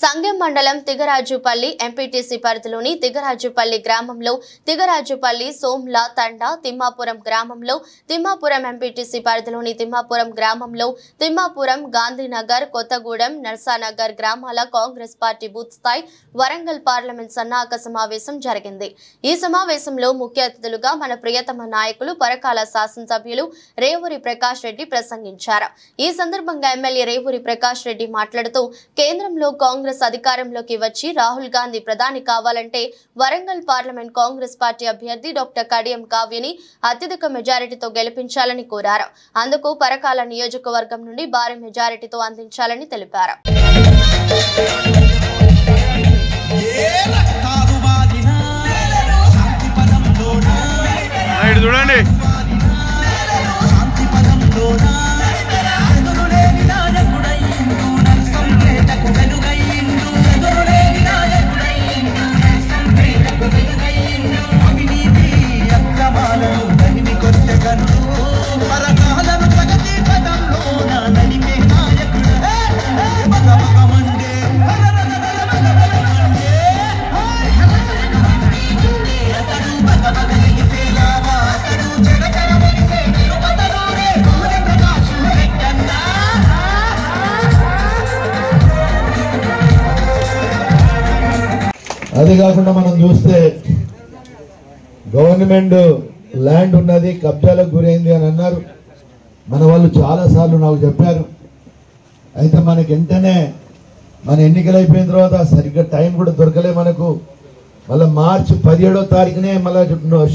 సంగెం మండలం తిగరాజుపల్లి ఎంపీటీసీ పరిధిలోని తిగరాజుపల్లి గ్రామంలో తిగరాజుపల్లి సోమ్ల తండా తిమ్మాపురం గ్రామంలో తిమ్మాపురం ఎంపీటీసీ పరిధిలోని తిమ్మాపురం గ్రామంలో తిమ్మాపురం గాంధీనగర్ కొత్తగూడెం నర్సానగర్ గ్రామాల కాంగ్రెస్ పార్టీ బూత్ స్థాయి వరంగల్ పార్లమెంట్ సన్నాహక సమావేశం జరిగింది। ఈ సమావేశంలో ముఖ్య అతిథులుగా మన ప్రియతమ నాయకులు పరకాల శాసనసభ్యులు రేవూరి ప్రకాష్ రెడ్డి ప్రసంగించారు। ఈ సందర్భంగా ఎమ్మెల్యే రేవూరి ప్రకాష్ రెడ్డి మాట్లాడుతూ కేంద్రంలో కాంగ్రెస్ అధికారంలోకి వచ్చి రాహుల్ గాంధీ ప్రధాని కావాలంటే వరంగల్ పార్లమెంట్ కాంగ్రెస్ పార్టీ అభ్యర్థి డాక్టర్ కడియం కావ్యని అత్యధిక మెజారిటీతో గెలిపించాలని కోరారు। అందుకు పరకాల నియోజకవర్గం నుండి భారీ మెజారిటీతో అందించాలని తెలిపారు। అది కాకుండా మనం చూస్తే గవర్నమెంట్ ల్యాండ్ ఉన్నది కబ్జాలకు గురైంది అని అన్నారు। మన వాళ్ళు చాలా సార్లు నాకు చెప్పారు। అయితే మనకి వెంటనే మన ఎన్నికలు అయిపోయిన తర్వాత సరిగ్గా టైం కూడా దొరకలే మనకు। మళ్ళీ మార్చి 17వ తారీఖునే మళ్ళీ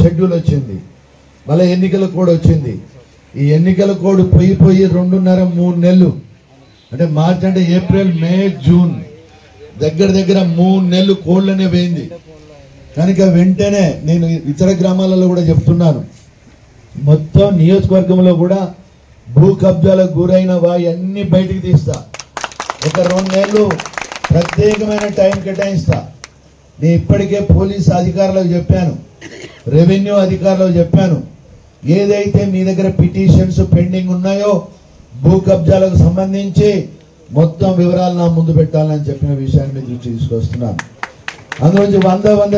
షెడ్యూల్ వచ్చింది, మళ్ళీ ఎన్నికల కోడ్ వచ్చింది। ఈ ఎన్నికల కోడ్ పోయి 2.5-3 నెలలు, అంటే మార్చి అంటే ఏప్రిల్ మే జూన్ దగ్గర 3 నెలలు కోడ్లనే పోయింది కనుక వెంటనే నేను ఇతర గ్రామాలలో కూడా చెప్తున్నాను, మొత్తం నియోజకవర్గంలో కూడా భూ కబ్జాలకు గురైన అన్ని బయటికి తీస్తా। ఒక 2 నెలలు ప్రత్యేకమైన టైం కేటాయిస్తా। నేను ఇప్పటికే పోలీస్ అధికారులకు చెప్పాను, రెవెన్యూ అధికారులకు చెప్పాను, ఏదైతే మీ దగ్గర పిటిషన్స్ పెండింగ్ ఉన్నాయో భూ కబ్జాలకు సంబంధించి మొత్తం వివరాలు నా ముందు పెట్టాలని చెప్పిన విషయాన్ని మీ దృష్టికి తీసుకొస్తున్నాను। అందులో 100